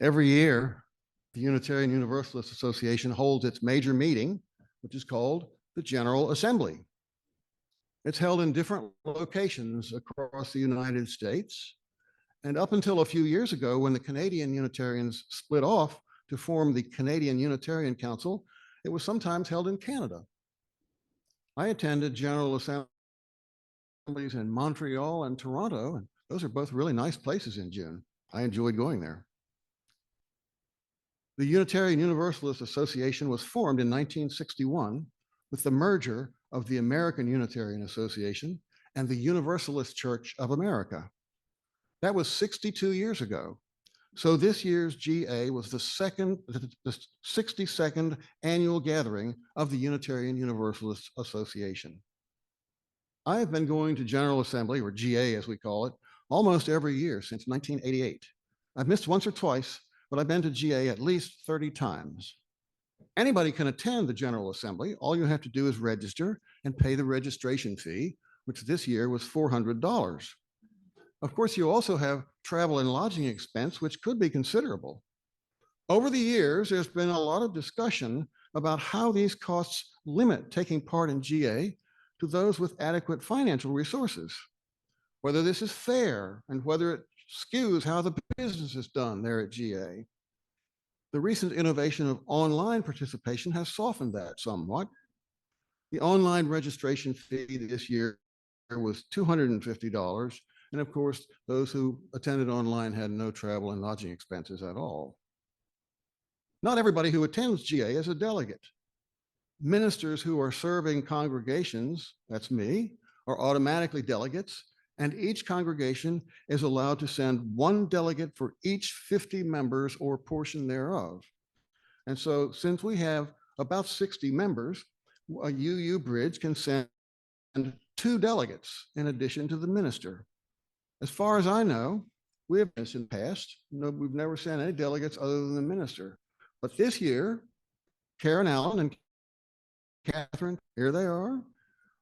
Every year, the Unitarian Universalist Association holds its major meeting, which is called the General Assembly. It's held in different locations across the United States. And up until a few years ago, when the Canadian Unitarians split off to form the Canadian Unitarian Council, it was sometimes held in Canada. I attended General Assemblies in Montreal and Toronto, and those are both really nice places in June. I enjoyed going there. The Unitarian Universalist Association was formed in 1961 with the merger of the American Unitarian Association and the Universalist Church of America. That was 62 years ago. So this year's GA was the 62nd annual gathering of the Unitarian Universalist Association. I have been going to General Assembly, or GA as we call it, almost every year since 1988. I've missed once or twice, but I've been to GA at least 30 times. Anybody can attend the General Assembly. All you have to do is register and pay the registration fee, which this year was $400. Of course, you also have travel and lodging expense, which could be considerable. Over the years, there's been a lot of discussion about how these costs limit taking part in GA to those with adequate financial resources, whether this is fair and whether it skews how the business is done there at GA. The recent innovation of online participation has softened that somewhat. The online registration fee this year was $250. And of course, those who attended online had no travel and lodging expenses at all. Not everybody who attends GA is a delegate. Ministers who are serving congregations, that's me, are automatically delegates, and each congregation is allowed to send one delegate for each 50 members or portion thereof. And so since we have about 60 members, a UUBRidge can send 2 delegates in addition to the minister. As far as I know, we have in the past, we've never sent any delegates other than the minister. But this year, Karen Allen and Kathryn, here they are,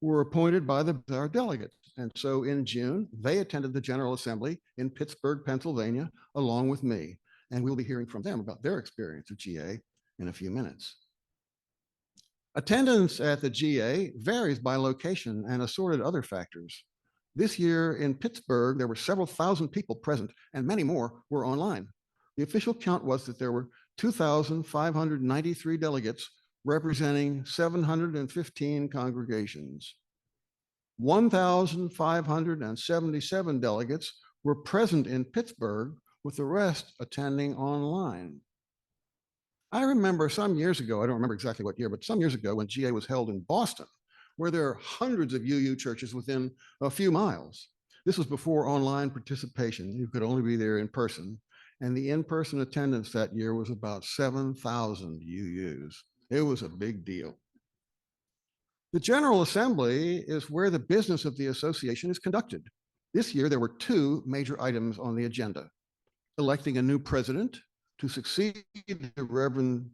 were appointed by our delegates. And so in June, they attended the General Assembly in Pittsburgh, Pennsylvania, along with me. And we'll be hearing from them about their experience of GA in a few minutes. Attendance at the GA varies by location and assorted other factors. This year in Pittsburgh, there were several thousand people present, and many more were online. The official count was that there were 2,593 delegates representing 715 congregations. 1,577 delegates were present in Pittsburgh, with the rest attending online. I remember some years ago, I don't remember exactly what year, but some years ago when GA was held in Boston, where there are hundreds of UU churches within a few miles. This was before online participation. You could only be there in person. And the in-person attendance that year was about 7,000 UUs. It was a big deal. The General Assembly is where the business of the association is conducted. This year, there were 2 major items on the agenda: electing a new president to succeed the Reverend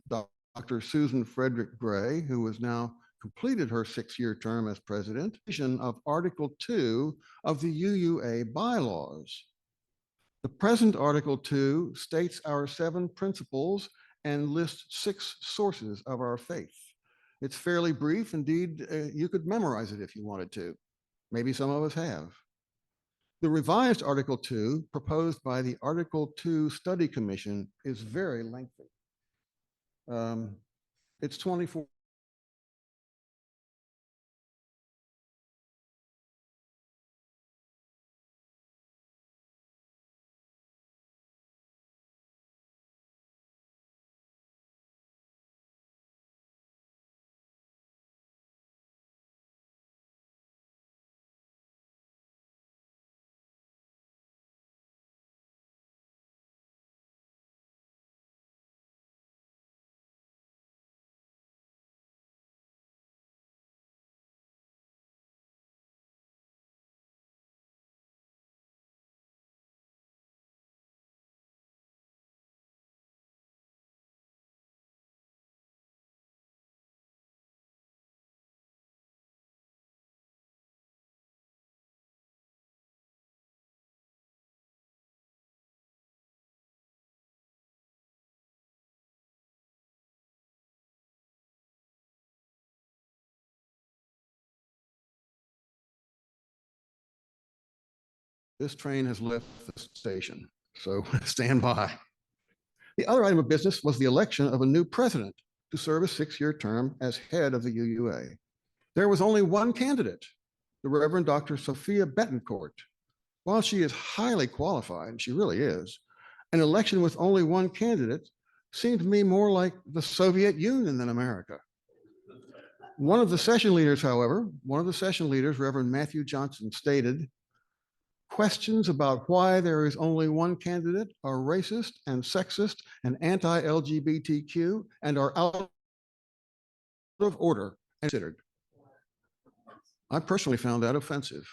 Dr. Susan Frederick Gray, who has now completed her 6-year term as president, of Article 2 of the UUA bylaws. The present Article 2 states our 7 principles and lists 6 sources of our faith. It's fairly brief. Indeed, you could memorize it if you wanted to. Maybe some of us have. The revised Article 2, proposed by the Article 2 Study Commission, is very lengthy. It's 24 this train has left the station, so stand by. The other item of business was the election of a new president to serve a 6-year term as head of the UUA. There was only one candidate, the Reverend Dr. Sophia Betancourt. While she is highly qualified, and she really is, an election with only one candidate seemed to me more like the Soviet Union than America. One of the session leaders, Reverend Matthew Johnson, stated, "Questions about why there is only one candidate are racist and sexist and anti-LGBTQ and are out of order and considered." I personally found that offensive.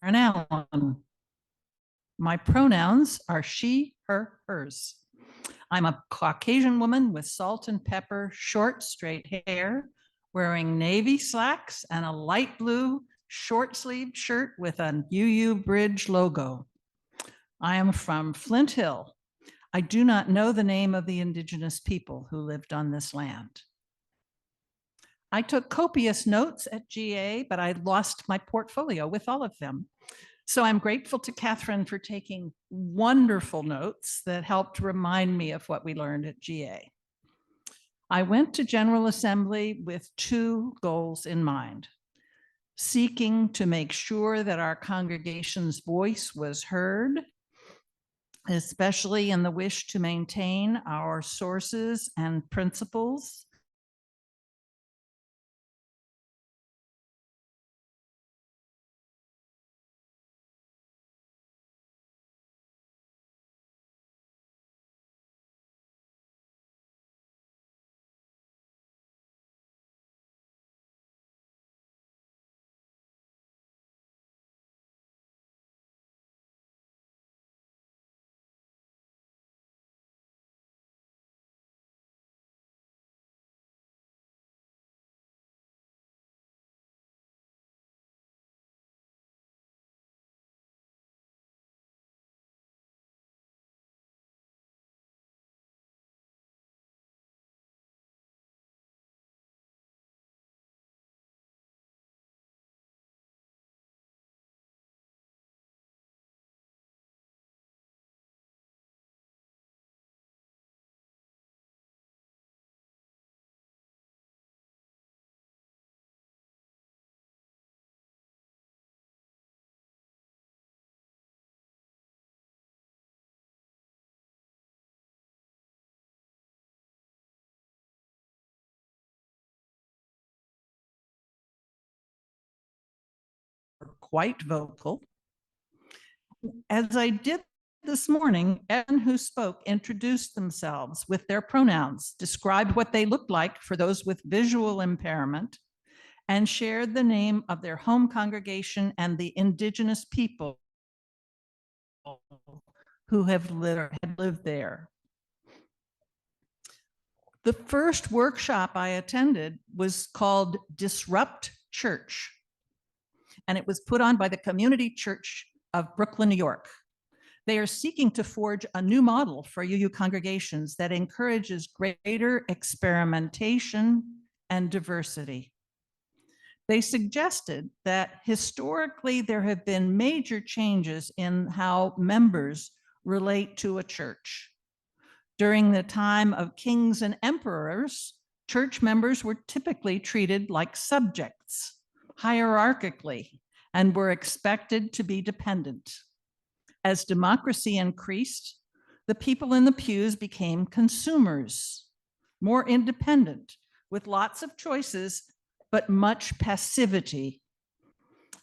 Allen. My pronouns are she, her, hers. I'm a Caucasian woman with salt and pepper, short, straight hair, wearing navy slacks and a light blue short-sleeved shirt with a UUBRidge logo. I am from Flint Hill. I do not know the name of the indigenous people who lived on this land. I took copious notes at GA, but I lost my portfolio with all of them. So I'm grateful to Kathryn for taking wonderful notes that helped remind me of what we learned at GA. I went to General Assembly with 2 goals in mind: seeking to make sure that our congregation's voice was heard, especially in the wish to maintain our sources and principles, quite vocal. As I did this morning, everyone who spoke introduced themselves with their pronouns, described what they looked like for those with visual impairment, and shared the name of their home congregation and the indigenous people who had lived there. The first workshop I attended was called Disrupt Church, and it was put on by the Community Church of Brooklyn, New York. They are seeking to forge a new model for UU congregations that encourages greater experimentation and diversity. They suggested that historically there have been major changes in how members relate to a church. During the time of kings and emperors, church members were typically treated like subjects, hierarchically, and were expected to be dependent. As democracy increased, the people in the pews became consumers, more independent, with lots of choices, but much passivity.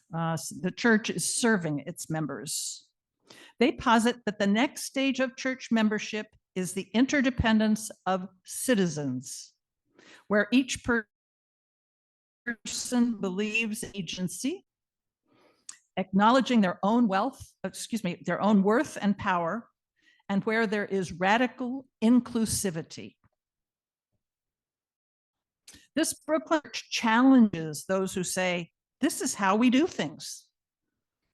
The church is serving its members. They posit that the next stage of church membership is the interdependence of citizens, where each person believes agency, acknowledging their own their own worth and power, and where there is radical inclusivity. This Brooklyn church challenges those who say, this is how we do things,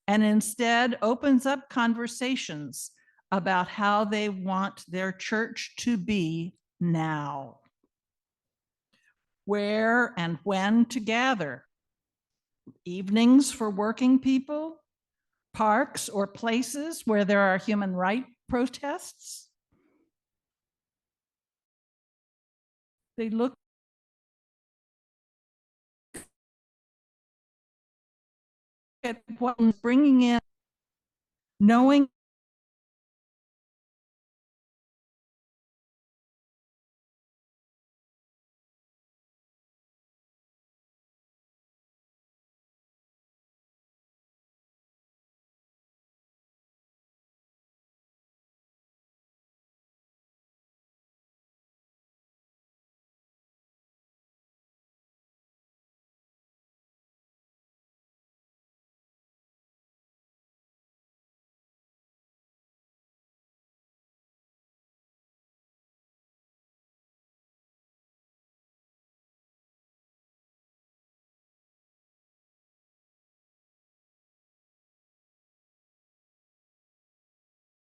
and instead opens up conversations about how they want their church to be now, where and when to gather, evenings for working people, parks or places where there are human rights protests. They look at what is bringing in, knowing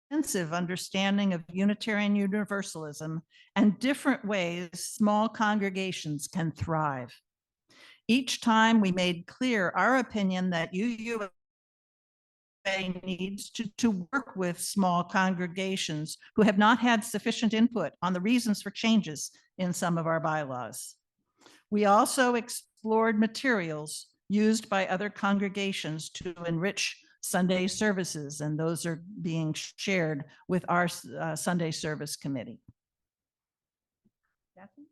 extensive understanding of Unitarian Universalism and different ways small congregations can thrive. Each time we made clear our opinion that UUA needs to work with small congregations who have not had sufficient input on the reasons for changes in some of our bylaws. We also explored materials used by other congregations to enrich Sunday services, and those are being shared with our Sunday service committee. Kathryn?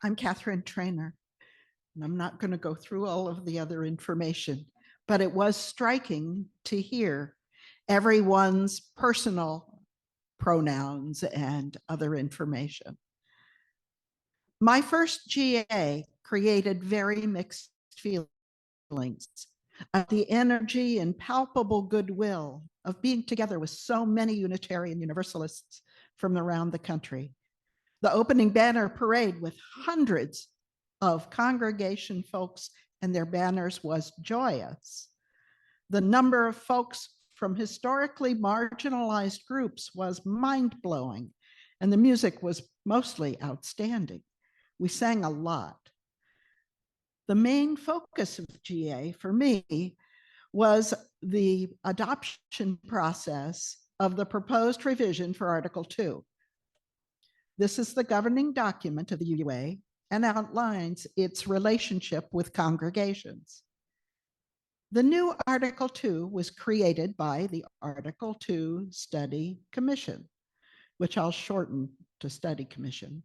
I'm Kathryn Treanor, and I'm not going to go through all of the other information, but it was striking to hear everyone's personal pronouns and other information. My first GA created very mixed feelings of the energy and palpable goodwill of being together with so many Unitarian Universalists from around the country. The opening banner parade with hundreds of congregation folks and their banners was joyous. The number of folks from historically marginalized groups was mind-blowing, and the music was mostly outstanding. We sang a lot. The main focus of GA for me was the adoption process of the proposed revision for Article 2. This is the governing document of the UUA and outlines its relationship with congregations. The new Article 2 was created by the Article 2 Study Commission, which I'll shorten to Study Commission.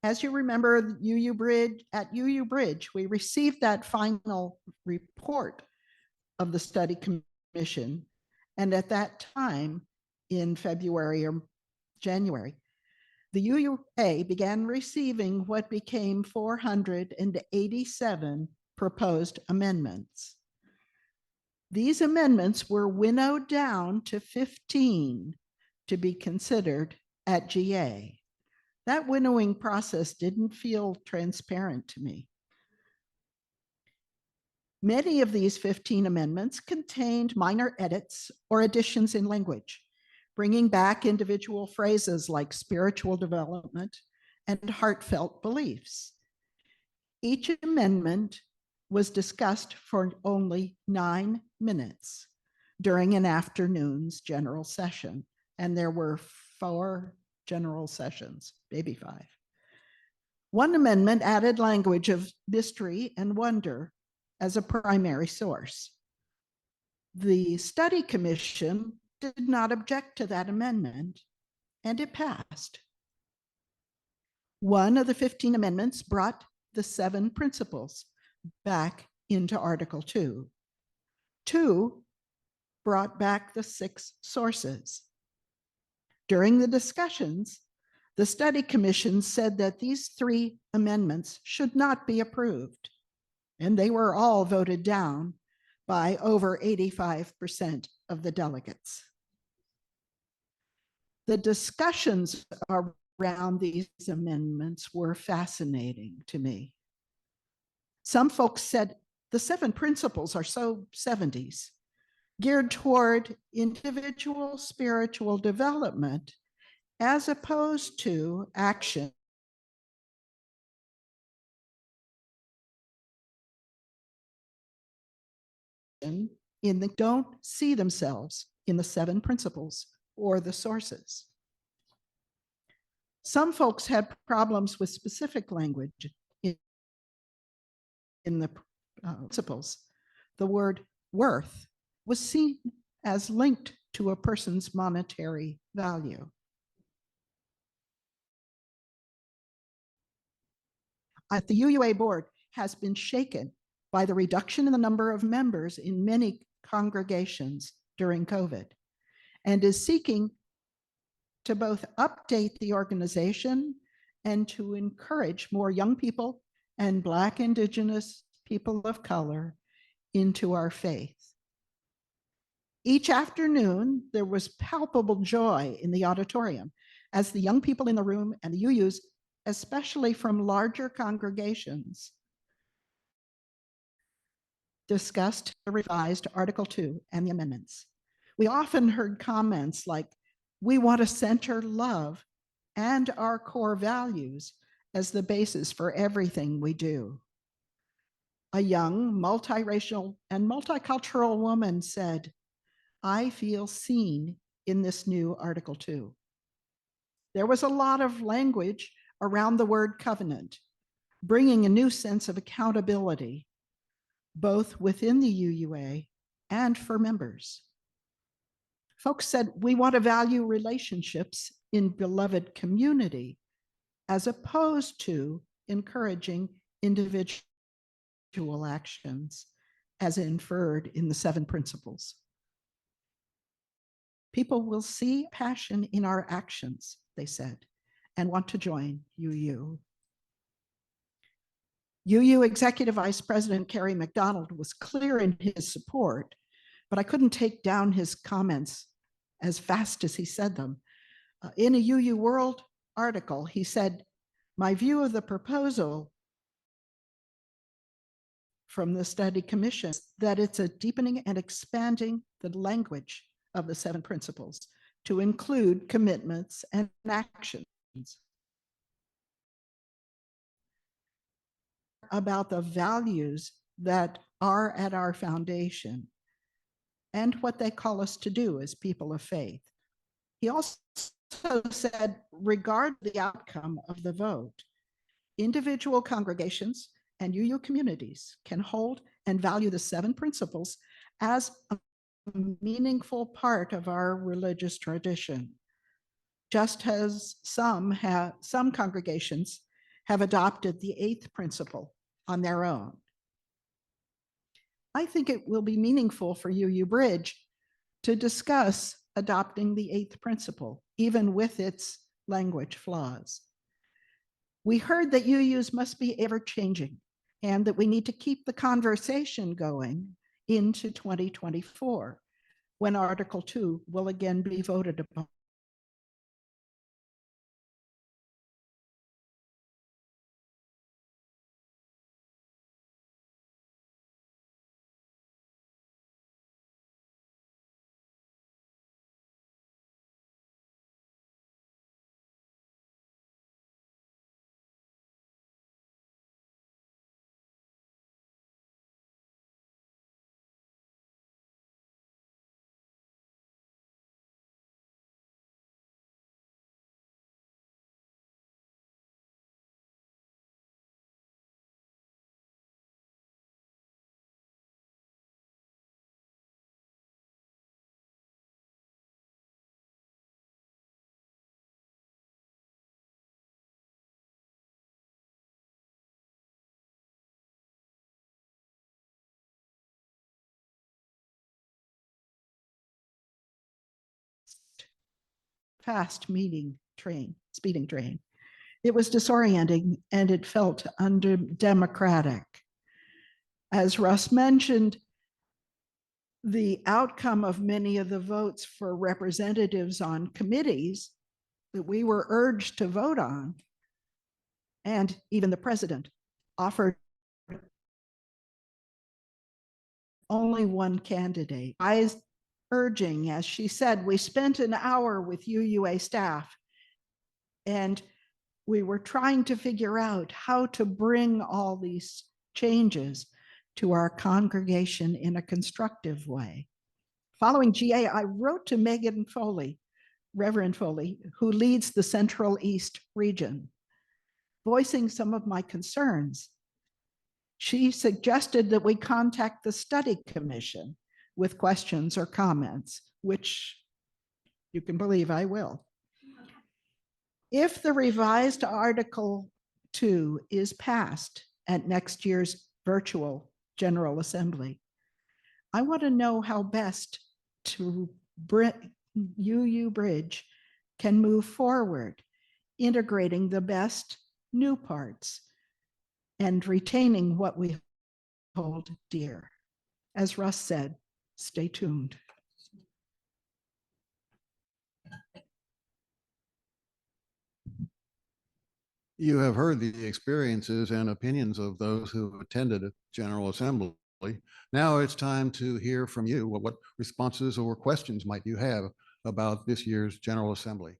As you remember, at UUBRidge, we received that final report of the Study Commission. And at that time, in February or January, the UUA began receiving what became 487 proposed amendments. These amendments were winnowed down to 15 to be considered at GA. That winnowing process didn't feel transparent to me. Many of these 15 amendments contained minor edits or additions in language, bringing back individual phrases like spiritual development and heartfelt beliefs. Each amendment was discussed for only 9 minutes during an afternoon's general session, and there were 4 general sessions, maybe 5. One amendment added language of mystery and wonder as a primary source. The study commission did not object to that amendment, and it passed. One of the 15 amendments brought the 7 principles back into Article 2. 2 brought back the 6 sources. During the discussions, the study commission said that these 3 amendments should not be approved, and they were all voted down by over 85% of the delegates. The discussions around these amendments were fascinating to me. Some folks said the 7 principles are so 70s, geared toward individual spiritual development as opposed to action. Don't see themselves in the 7 principles or the sources. Some folks had problems with specific language in the principles. The word worth was seen as linked to a person's monetary value. The UUA board has been shaken by the reduction in the number of members in many congregations during COVID, and is seeking to both update the organization and to encourage more young people and Black, Indigenous people of color into our faith. Each afternoon, there was palpable joy in the auditorium as the young people in the room and the UUs, especially from larger congregations, discussed the revised Article 2 and the amendments. We often heard comments like, "We want to center love and our core values as the basis for everything we do." A young, multiracial, and multicultural woman said, "I feel seen in this new Article 2. There was a lot of language around the word covenant, bringing a new sense of accountability, both within the UUA and for members. Folks said, "We want to value relationships in beloved community as opposed to encouraging individual actions as inferred in the 7 principles. People will see passion in our actions," they said, "and want to join UU." UU Executive Vice President Kerry McDonald was clear in his support, but I couldn't take down his comments as fast as he said them. In a UU World article, he said, "My view of the proposal from the study commission is that it's a deepening and expanding the language of the 7 principles to include commitments and actions about the values that are at our foundation and what they call us to do as people of faith." He also said, regard the outcome of the vote, individual congregations and UU communities can hold and value the 7 principles as a meaningful part of our religious tradition, just as some congregations have adopted the 8th principle on their own. I think it will be meaningful for UUBRidge to discuss adopting the 8th principle, even with its language flaws. We heard that UUs must be ever-changing and that we need to keep the conversation going into 2024, when Article 2 will again be voted upon. fast speeding train. It was disorienting and it felt undemocratic. As Russ mentioned, the outcome of many of the votes for representatives on committees that we were urged to vote on, and even the president offered only one candidate. I was urging, as she said, we spent an hour with UUA staff and we were trying to figure out how to bring all these changes to our congregation in a constructive way. Following GA, I wrote to Megan Foley, Reverend Foley, who leads the Central East region, voicing some of my concerns. She suggested that we contact the study commission with questions or comments, which you can believe I will. If the revised Article 2 is passed at next year's virtual General Assembly, I want to know how best to UUBRidge can move forward, integrating the best new parts and retaining what we hold dear. As Russ said, stay tuned. You have heard the experiences and opinions of those who attended a General Assembly. Now it's time to hear from you. What responses or questions might you have about this year's General Assembly?